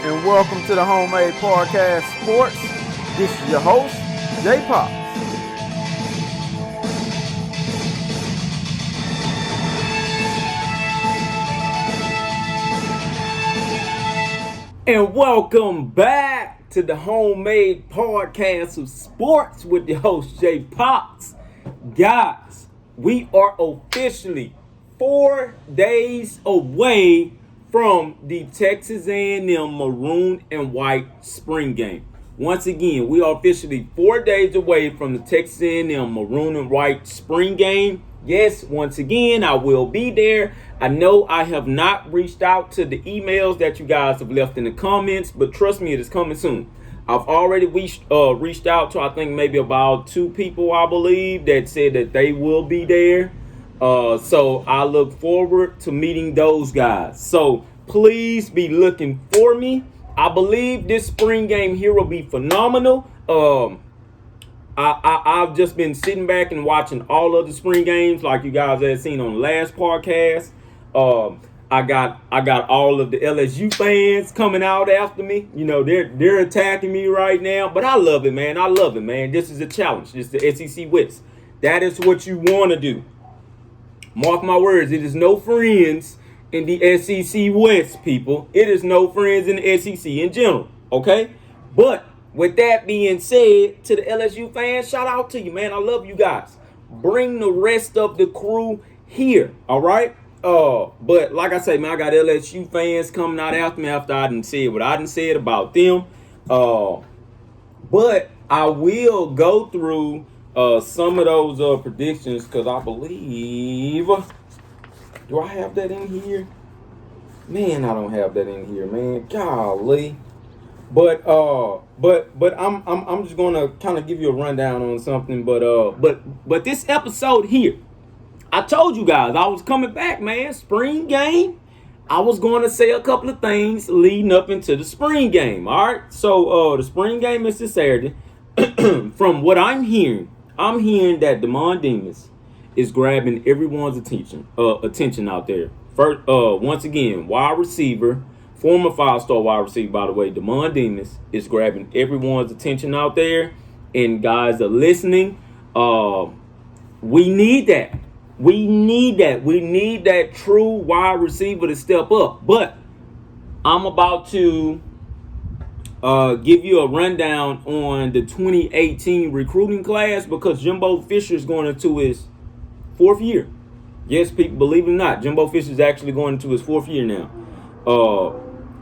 and welcome to the Homemade Podcast Sports. This is your host, J Pop. And welcome back to the Homemade Podcast of Sports with your host, J Pops. Guys, we are officially 4 days away from the Texas A&M maroon and white spring game. Once again, we are officially 4 days away from the Texas A&M maroon and white spring game. Yes, once again, I will be there. I know I have not reached out to the emails that you guys have left in the comments, but trust me, it is coming soon. I've already reached out to, I think, maybe about 2 people, I believe, that said that they will be there. So I look forward to meeting those guys. So please be looking for me. I believe this spring game here will be phenomenal. I've just been sitting back and watching all of the spring games like you guys had seen on the last podcast. I got all of the LSU fans coming out after me. You know, they're attacking me right now, but I love it, man. I love it, man. This is a challenge. This is the SEC West. That is what you want to do. Mark my words, it is no friends in the SEC West, people. It is no friends in the SEC in general, okay? But with that being said, to the LSU fans, shout out to you, man. I love you guys. Bring the rest of the crew here, all right? But like I say, man, I got LSU fans coming out after me after I done said what I done said about them. But I will go through some of those predictions because I believe, do I have that in here? Man, I don't have that in here, man. Golly. But I'm just gonna kind of give you a rundown on something. But this episode here, I told you guys I was coming back, man. Spring game. I was going to say a couple of things leading up into the spring game. All right. So the spring game is this Saturday. From what I'm hearing that Demond Demas is grabbing everyone's attention out there. First, once again, wide receiver, former 5-star wide receiver, by the way, Demond Demas is grabbing everyone's attention out there. And guys are listening. We need that. We need that true wide receiver to step up. But I'm about to give you a rundown on the 2018 recruiting class because Jimbo Fisher is going into his 4th year. Yes, people, believe it or not, Jimbo Fisher is actually going into his 4th year now.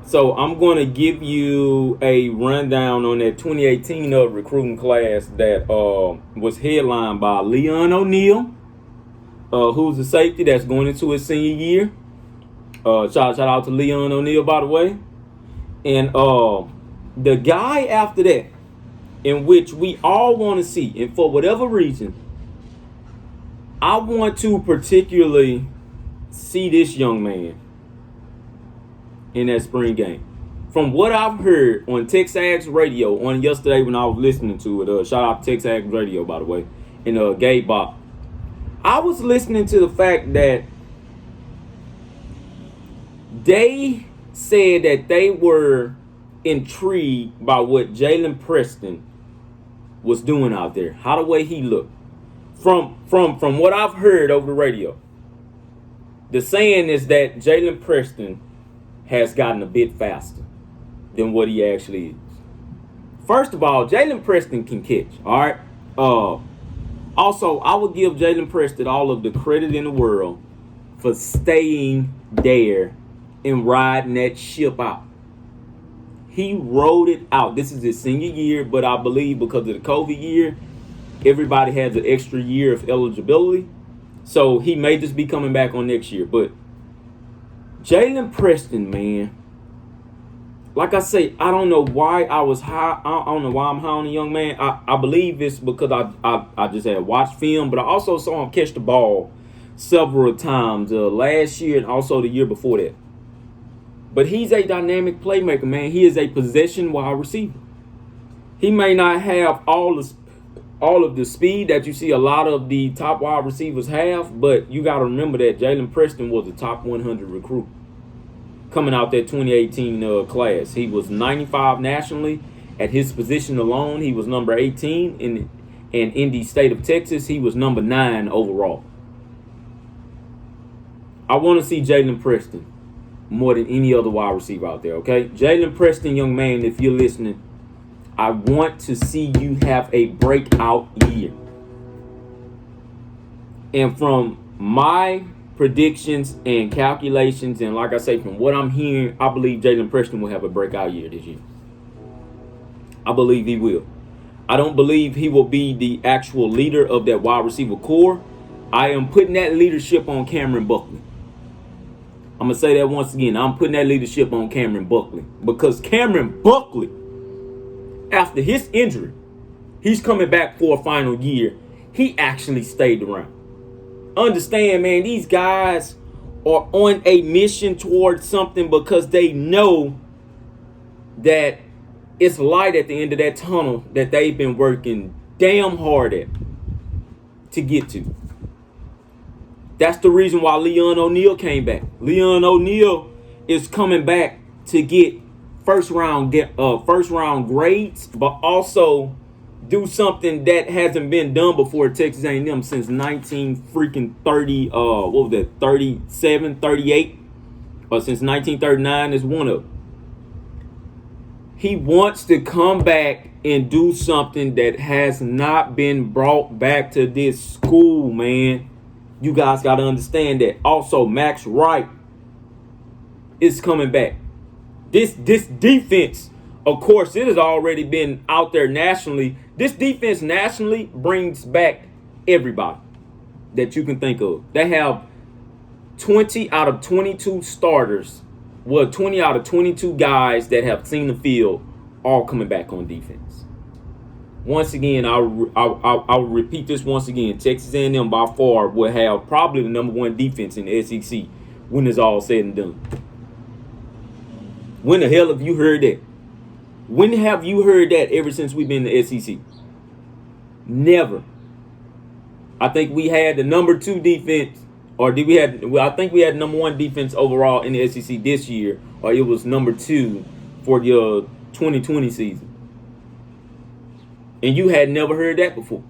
So I'm going to give you a rundown on that 2018 recruiting class that was headlined by Leon O'Neal, who's the safety that's going into his senior year. Shout out to Leon O'Neal, by the way. And the guy after that, in which we all want to see, and for whatever reason, I want to particularly see this young man in that spring game. From what I've heard on Texas Radio on yesterday when I was listening to it, shout out to Texas Radio, by the way, and Gabe Bach. I was listening to the fact that they said that they were intrigued by what Jalen Preston was doing out there, how the way he looked. From what I've heard over the radio, the saying is that Jalen Preston has gotten a bit faster than what he actually is. First of all, Jalen Preston can catch, all right? Also, I would give Jalen Preston all of the credit in the world for staying there and riding that ship out. He rode it out. This is his senior year, but I believe because of the COVID year, everybody has an extra year of eligibility. So he may just be coming back on next year. But Jalen Preston, man, like I say, I don't know why I was high. I don't know why I'm high on the young man. I believe it's because I just had watched film, but I also saw him catch the ball several times last year and also the year before that. But he's a dynamic playmaker, man. He is a possession wide receiver. He may not have all of the speed that you see a lot of the top wide receivers have, but you got to remember that Jalen Preston was a top 100 recruit. coming out that 2018 class. He was 95 nationally. At his position alone, he was number 18 in the state of Texas. He was number 9 overall. I want to see Jalen Preston more than any other wide receiver out there, okay? Jalen Preston, young man, if you're listening, I want to see you have a breakout year. And from my predictions and calculations, and like I say, from what I'm hearing, I believe Jalen Preston will have a breakout year this year. I believe he will. I don't believe he will be the actual leader of that wide receiver core. I am putting that leadership on Cameron Buckley. I'm going to say that once again. I'm putting that leadership on Cameron Buckley. Because Cameron Buckley, after his injury, he's coming back for a final year. He actually stayed around. Understand, man, these guys are on a mission towards something because they know that it's light at the end of that tunnel that they've been working damn hard at to get to. That's the reason why Leon O'Neal came back. Leon O'Neal is coming back to get first round grades, but also do something that hasn't been done before at Texas A&M since 37, 38, or since 1939 is one of them. He wants to come back and do something that has not been brought back to this school, man. You guys got to understand that. Also, Max Wright is coming back. This defense, of course, it has already been out there nationally. This defense nationally brings back everybody that you can think of. They have 20 out of 22 starters. Well, 20 out of 22 guys that have seen the field all coming back on defense. Once again, I'll repeat this once again. Texas A&M by far will have probably the number 1 defense in the SEC when it's all said and done. When the hell have you heard that? When have you heard that ever since we've been in the SEC? Never. I think we had the number 2 defense, or did we have? Well, I think we had number 1 defense overall in the SEC this year, or it was number 2 for the 2020 season. And you had never heard that before.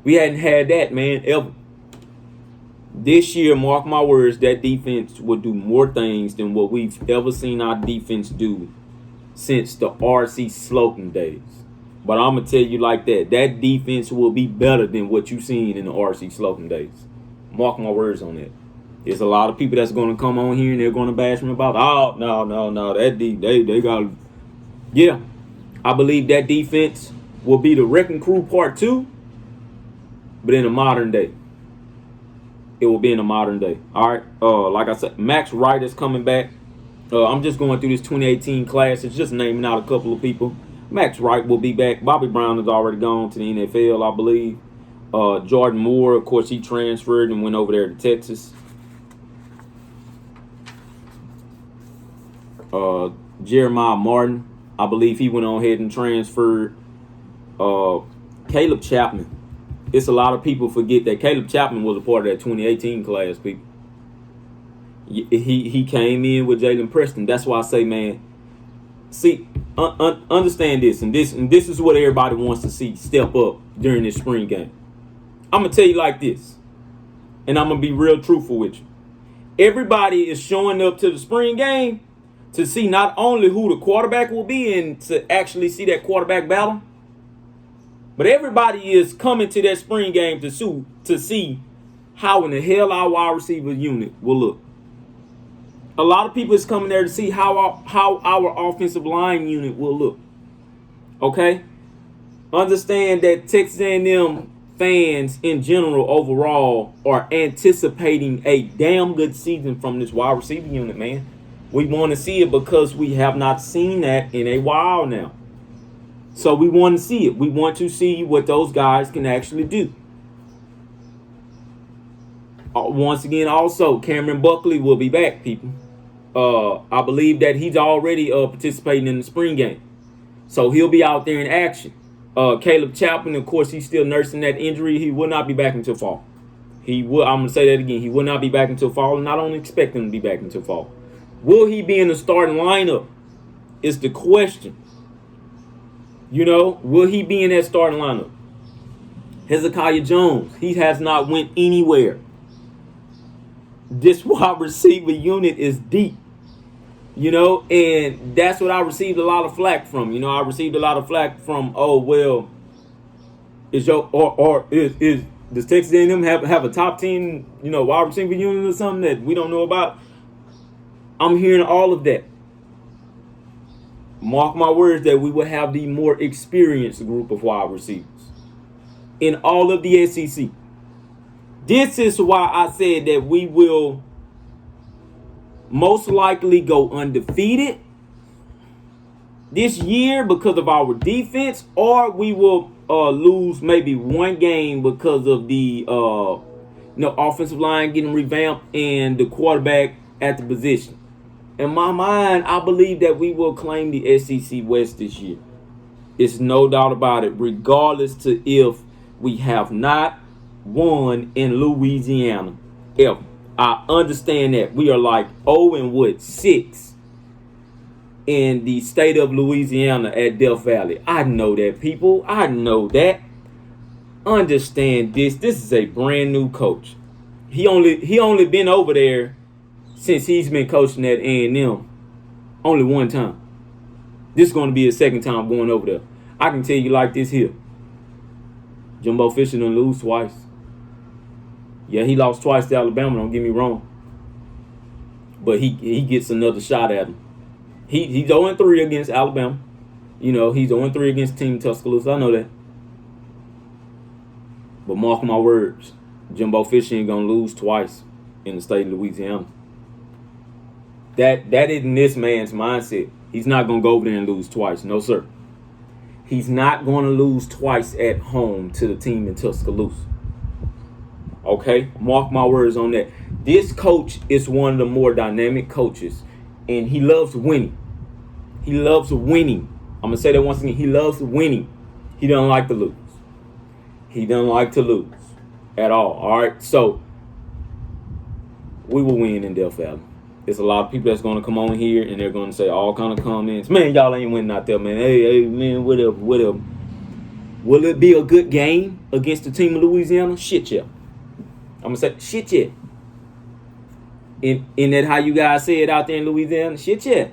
We hadn't had that, man, ever. This year, mark my words, that defense will do more things than what we've ever seen our defense do since the R.C. Slocum days. But I'm going to tell you like that. That defense will be better than what you've seen in the R.C. Slocum days. Mark my words on that. There's a lot of people that's going to come on here and they're going to bash me about, oh, no. They got, yeah. I believe that defense will be the Wrecking Crew Part 2, but in a modern day. It will be in a modern day. All right. Like I said, Max Wright is coming back. I'm just going through this 2018 class. It's just naming out a couple of people. Max Wright will be back. Bobby Brown has already gone to the NFL, I believe. Jordan Moore, of course, he transferred and went over there to Texas. Jeremiah Martin, I believe he went on ahead and transferred. Caleb Chapman. It's a lot of people forget that Caleb Chapman was a part of that 2018 class, people. He came in with Jalen Preston. That's why I say, man, see, understand this, and this is what everybody wants to see step up during this spring game. I'm going to tell you like this, and I'm going to be real truthful with you. Everybody is showing up to the spring game to see not only who the quarterback will be and to actually see that quarterback battle, but everybody is coming to that spring game to see how in the hell our wide receiver unit will look. A lot of people is coming there to see how our offensive line unit will look. Okay? Understand that Texas A&M fans in general overall are anticipating a damn good season from this wide receiver unit, man. We want to see it because we have not seen that in a while now. So we want to see it. We want to see what those guys can actually do. Once again, also, Cameron Buckley will be back, people. I believe that he's already participating in the spring game. So he'll be out there in action. Caleb Chapman, of course, he's still nursing that injury. He will not be back until fall. I'm going to say that again. He will not be back until fall, and I don't expect him to be back until fall. Will he be in the starting lineup? Is the question. Will he be in that starting lineup? Hezekiah Jones, he has not went anywhere. This wide receiver unit is deep. And that's what I received a lot of flack from. I received a lot of flack from, oh well, is does Texas A&M have a top 10, wide receiver unit or something that we don't know about? I'm hearing all of that. Mark my words that we will have the more experienced group of wide receivers in all of the SEC. This is why I said that we will most likely go undefeated this year because of our defense, or we will lose maybe one game because of the offensive line getting revamped and the quarterback at the position. In my mind, I believe that we will claim the SEC West this year. It's no doubt about it, regardless to if we have not won in Louisiana ever. I understand that we are like 0-6 in the state of Louisiana at Death Valley. I know that, people. I know that. Understand this. This is a brand new coach. He only been over there since he's been coaching at A&M only one time. This is going to be his second time going over there. I can tell you like this here. Jimbo Fisher done lose twice. Yeah, he lost twice to Alabama, don't get me wrong. But he gets another shot at him. He's 0-3 against Alabama. He's 0-3 against Team Tuscaloosa. I know that. But mark my words, Jimbo Fisher ain't going to lose twice in the state of Louisiana. That isn't this man's mindset. He's not going to go over there and lose twice. No, sir. He's not going to lose twice at home to the team in Tuscaloosa. Okay? Mark my words on that. This coach is one of the more dynamic coaches, and he loves winning. He loves winning. I'm going to say that once again. He loves winning. He doesn't like to lose. He doesn't like to lose at all right? So, we will win in Death Valley. There's a lot of people that's going to come on here and they're going to say all kind of comments. Man, y'all ain't winning out there, man. Hey, man, whatever. Will it be a good game against the team of Louisiana? Shit, yeah. I'm going to say, shit, yeah. In that how you guys say it out there in Louisiana? Shit, yeah.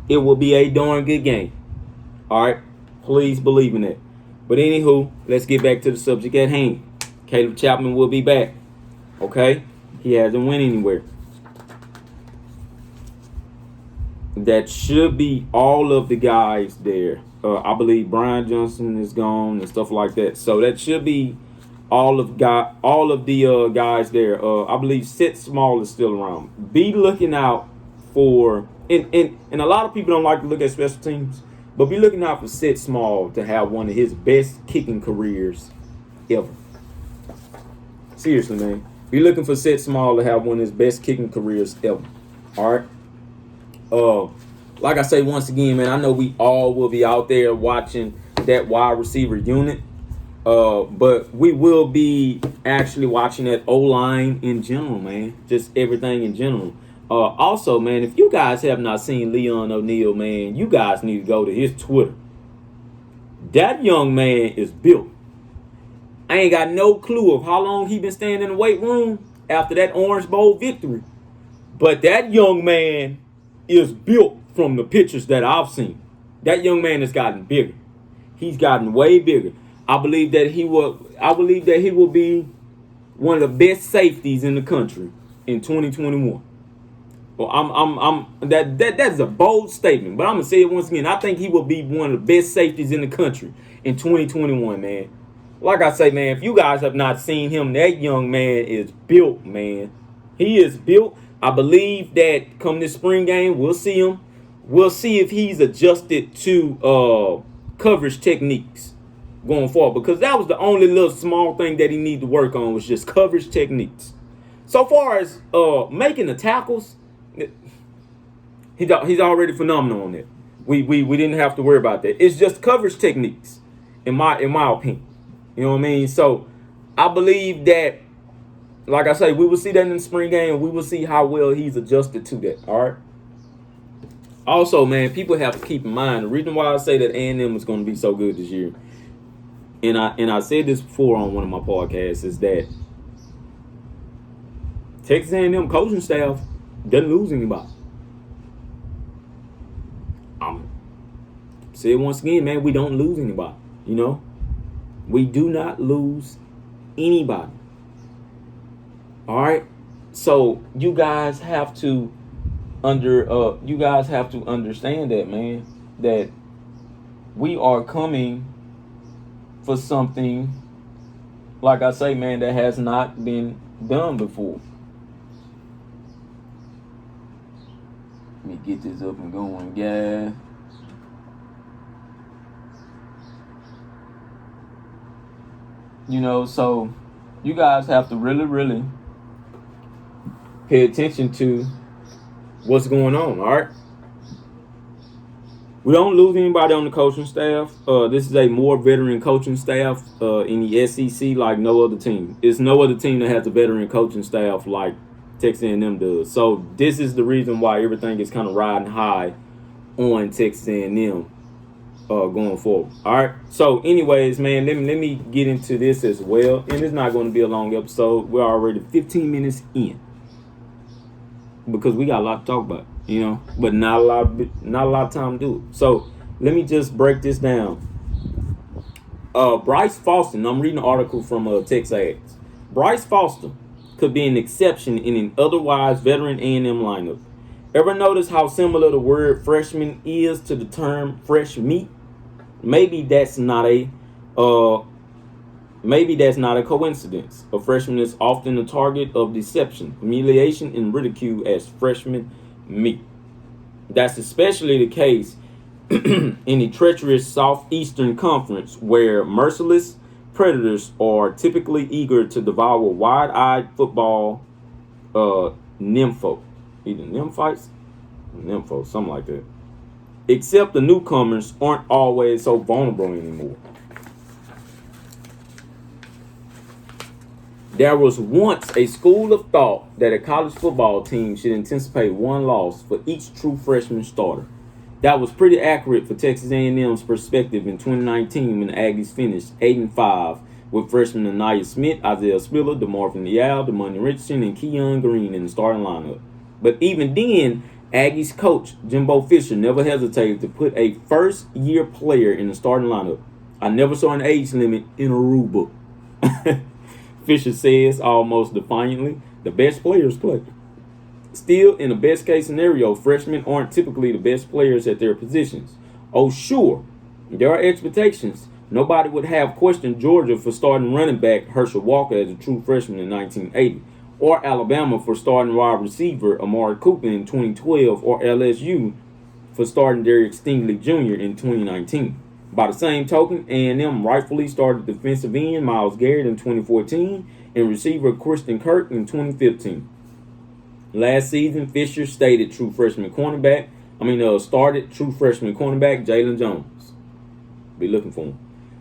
It will be a darn good game. All right? Please believe in that. But anywho, let's get back to the subject at hand. Caleb Chapman will be back. Okay? He hasn't went anywhere. That should be all of the guys there. I believe Brian Johnson is gone and stuff like that. So that should be all of the guys there. I believe Sit Small is still around. Be looking out for and a lot of people don't like to look at special teams, but be looking out for Sit Small to have one of his best kicking careers ever. Seriously, man. Be looking for Sit Small to have one of his best kicking careers ever. All right. Like I say once again, man, I know we all will be out there watching that wide receiver unit. But we will be actually watching that O-line in general, man. Just everything in general. Also, man, if you guys have not seen Leon O'Neal, man, you guys need to go to his Twitter. That young man is built. I ain't got no clue of how long he been staying in the weight room after that Orange Bowl victory. But that young man is built from the pictures that I've seen. That young man has gotten bigger. He's gotten way bigger. I believe that he will be one of the best safeties in the country in 2021. Well, that's a bold statement, but I'm gonna say it once again. I think he will be one of the best safeties in the country in 2021, man. Like I say, man, if you guys have not seen him, that young man is built, man. He is built. I believe that come this spring game, we'll see him. We'll see if he's adjusted to coverage techniques going forward, because that was the only little small thing that he needed to work on, was just coverage techniques. So far as making the tackles, he's already phenomenal on that. We didn't have to worry about that. It's just coverage techniques, in my opinion. You know what I mean? So I believe that Like I say, we will see that in the spring game. We will see how well he's adjusted to that. All right. Also, man, people have to keep in mind the reason why I say that A&M is going to be so good this year. And I said this before on one of my podcasts is that Texas A&M coaching staff doesn't lose anybody. Say it once again, man. We don't lose anybody. You know, we do not lose anybody. All right. So you guys have to understand that, man, that we are coming for something, like I say, man, that has not been done before. Let me get this up and going, guys. You know, so you guys have to really, really pay attention to what's going on, all right? We don't lose anybody on the coaching staff. This is a more veteran coaching staff in the SEC like no other team. It's no other team that has a veteran coaching staff like Texas A&M does. So this is the reason why everything is kind of riding high on Texas A&M going forward. All right. So anyways, man, let me get into this as well. And it's not going to be a long episode. We're already 15 minutes in because we got a lot to talk about, you know, but not a lot of time to do it. So let me just break this down. Bryce Foster, and I'm reading an article from Texas A&M. Bryce Foster could be an exception in an otherwise veteran A&M lineup. Ever notice how similar the word freshman is to the term fresh meat? Maybe that's not a coincidence. A freshman is often the target of deception, humiliation, and ridicule as freshman meat. That's especially the case in the treacherous Southeastern Conference, where merciless predators are typically eager to devour wide-eyed football nympho. Either nymphites, nympho, something like that. Except the newcomers aren't always so vulnerable anymore. There was once a school of thought that a college football team should anticipate one loss for each true freshman starter. That was pretty accurate for Texas A&M's perspective in 2019 when the Aggies finished 8-5 with freshmen Anaya Smith, Isaiah Spiller, DeMarvin Leal, DeMonte Richardson, and Keon Green in the starting lineup. But even then, Aggies coach Jimbo Fisher never hesitated to put a first-year player in the starting lineup. I never saw an age limit in a rule book. Fisher says almost defiantly, the best players play. Still, in the best-case scenario, freshmen aren't typically the best players at their positions. Oh, sure, there are expectations. Nobody would have questioned Georgia for starting running back Herschel Walker as a true freshman in 1980, or Alabama for starting wide receiver Amari Cooper in 2012, or LSU for starting Derek Stingley Jr. in 2019. By the same token, A&M rightfully started defensive end Myles Garrett in 2014 and receiver Christian Kirk in 2015. Last season, Fisher started true freshman cornerback Jalen Jones. Be looking for him.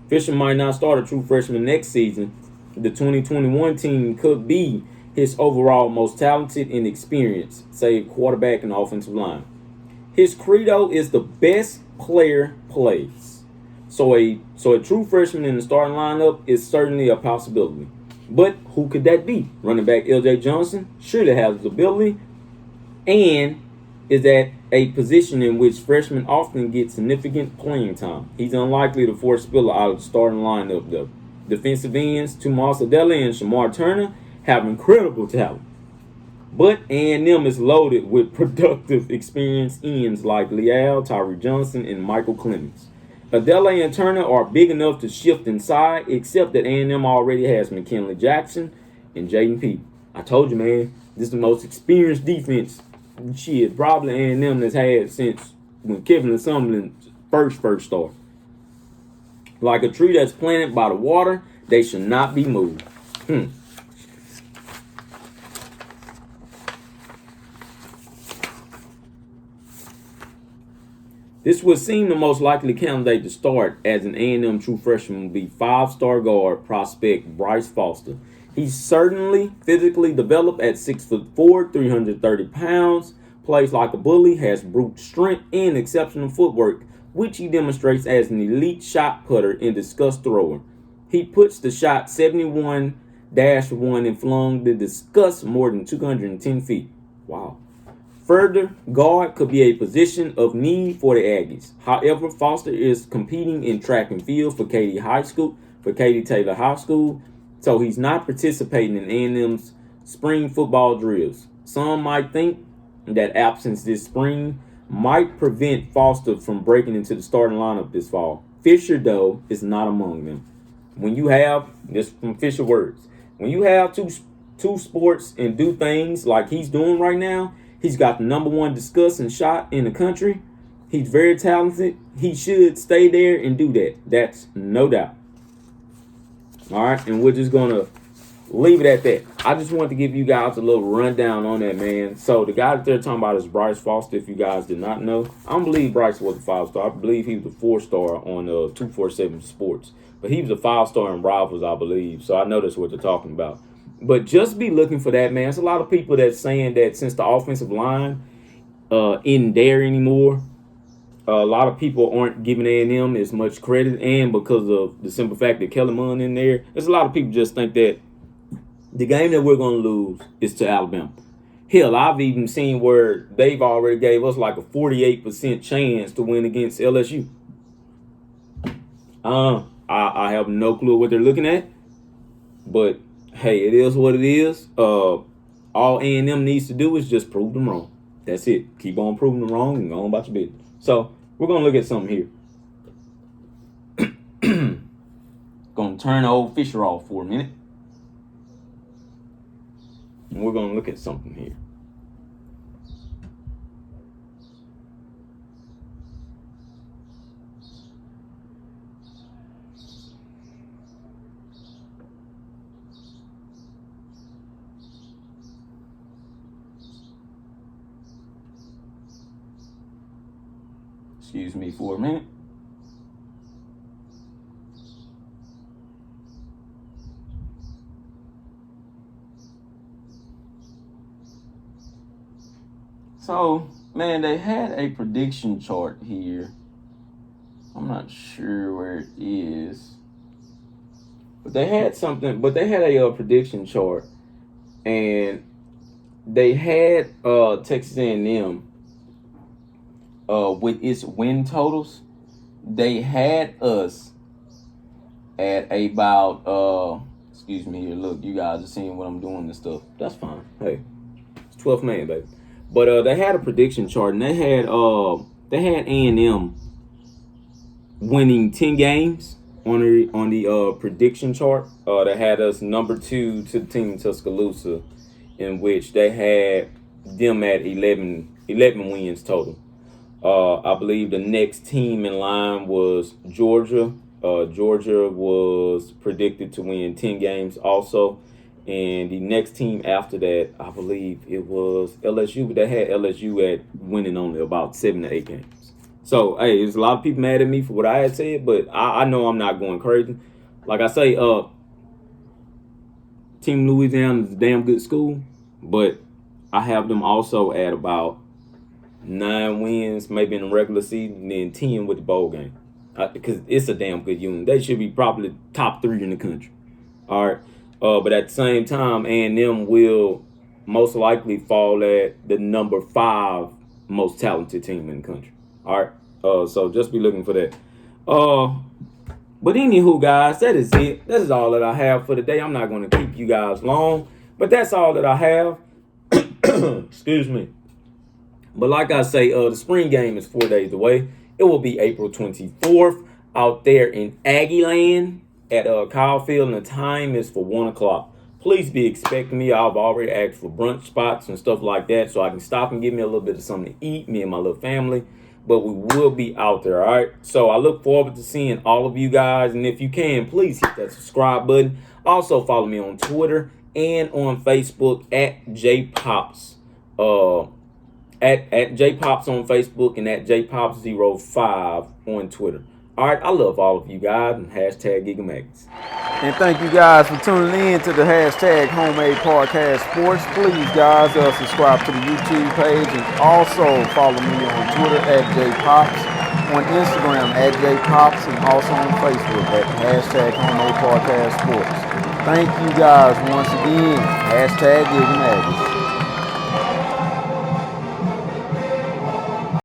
Fisher might not start a true freshman next season. The 2021 team could be his overall most talented and experienced, save quarterback and offensive line. His credo is the best player plays. So a true freshman in the starting lineup is certainly a possibility. But who could that be? Running back L.J. Johnson surely has the ability and is at a position in which freshmen often get significant playing time. He's unlikely to force Spiller out of the starting lineup, though. Defensive ends Tomas Adela and Shamar Turner have incredible talent. But A&M is loaded with productive, experienced ends like Leal, Tyree Johnson, and Michael Clemens. Adela and Turner are big enough to shift inside, except that A&M already has McKinley Jackson and Jaden Peet. I told you, man, this is the most experienced defense probably A&M has had since when Kevin Sumlin first started. Like a tree that's planted by the water, they should not be moved. This would seem the most likely candidate to start as an A&M true freshman would be five-star guard prospect Bryce Foster. He's certainly physically developed at 6'4", 330 pounds, plays like a bully, has brute strength and exceptional footwork, which he demonstrates as an elite shot putter and discus thrower. He puts the shot 71-1 and flung the discus more than 210 feet. Wow. Further, guard could be a position of need for the Aggies. However, Foster is competing in track and field for Katy Taylor High School, so he's not participating in A&M's spring football drills. Some might think that absence this spring might prevent Foster from breaking into the starting lineup this fall. Fisher, though, is not among them. When you have, this from Fisher words, when you have two sports and do things like he's doing right now, he's got the number one discussing shot in the country. He's very talented. He should stay there and do that. That's no doubt. All right, and we're just going to leave it at that. I just want to give you guys a little rundown on that, man. So the guy that they're talking about is Bryce Foster, if you guys did not know. I don't believe Bryce was a 5-star. I believe he was a 4-star on 247 Sports. But he was a 5-star in Rivals, I believe. So I know that's what they're talking about. But just be looking for that, man. There's a lot of people that's saying that since the offensive line isn't there anymore, a lot of people aren't giving A&M as much credit. And because of the simple fact that Kellerman in there, there's a lot of people just think that the game that we're going to lose is to Alabama. Hell, I've even seen where they've already gave us like a 48% chance to win against LSU. I have no clue what they're looking at, but hey, it is what it is. All A&M needs to do is just prove them wrong. That's it. Keep on proving them wrong and go on about your business. So we're gonna look at something here. Gonna turn old Fisher off for a minute, and we're gonna look at something here. Excuse me for a minute. So, man, they had a prediction chart here. I'm not sure where it is. But they had something, but they had a prediction chart. And they had Texas A&M with its win totals. They had us at about excuse me here. Look, you guys are seeing what I'm doing and stuff. That's fine. Hey, it's 12th man, baby. But they had a prediction chart, and they had A&M winning 10 games on the prediction chart. They had us number 2 to the team Tuscaloosa, in which they had them at 11 wins total. I believe the next team in line was Georgia. Georgia was predicted to win 10 games also. And the next team after that, I believe it was LSU, but they had LSU at winning only about 7 to 8 games. So, hey, there's a lot of people mad at me for what I had said, but I know I'm not going crazy. Like I say, Team Louisiana is a damn good school, but I have them also at about 9 wins, maybe in the regular season, and then 10 with the bowl game. Because it's a damn good unit. They should be probably top 3 in the country. All right. But at the same time, A&M will most likely fall at the number 5 most talented team in the country. All right. So just be looking for that. But anywho, guys, that is it. That is all that I have for today. I'm not going to keep you guys long, but that's all that I have. Excuse me. But like I say, the spring game is 4 days away. It will be April 24th out there in Aggieland at Kyle Field, and the time is for 1 o'clock. Please be expecting me. I've already asked for brunch spots and stuff like that, so I can stop and get me a little bit of something to eat, me and my little family. But we will be out there, all right? So I look forward to seeing all of you guys, and if you can, please hit that subscribe button. Also follow me on Twitter and on Facebook at JPops. At JPops on Facebook and at JPops05 on Twitter. All right, I love all of you guys, and hashtag Gigamax. And thank you guys for tuning in to the hashtag Homemade Podcast Sports. Please, guys, subscribe to the YouTube page and also follow me on Twitter at JPops, on Instagram at JPops, and also on Facebook at hashtag Homemade Podcast Sports. Thank you guys once again. Hashtag Gigamax.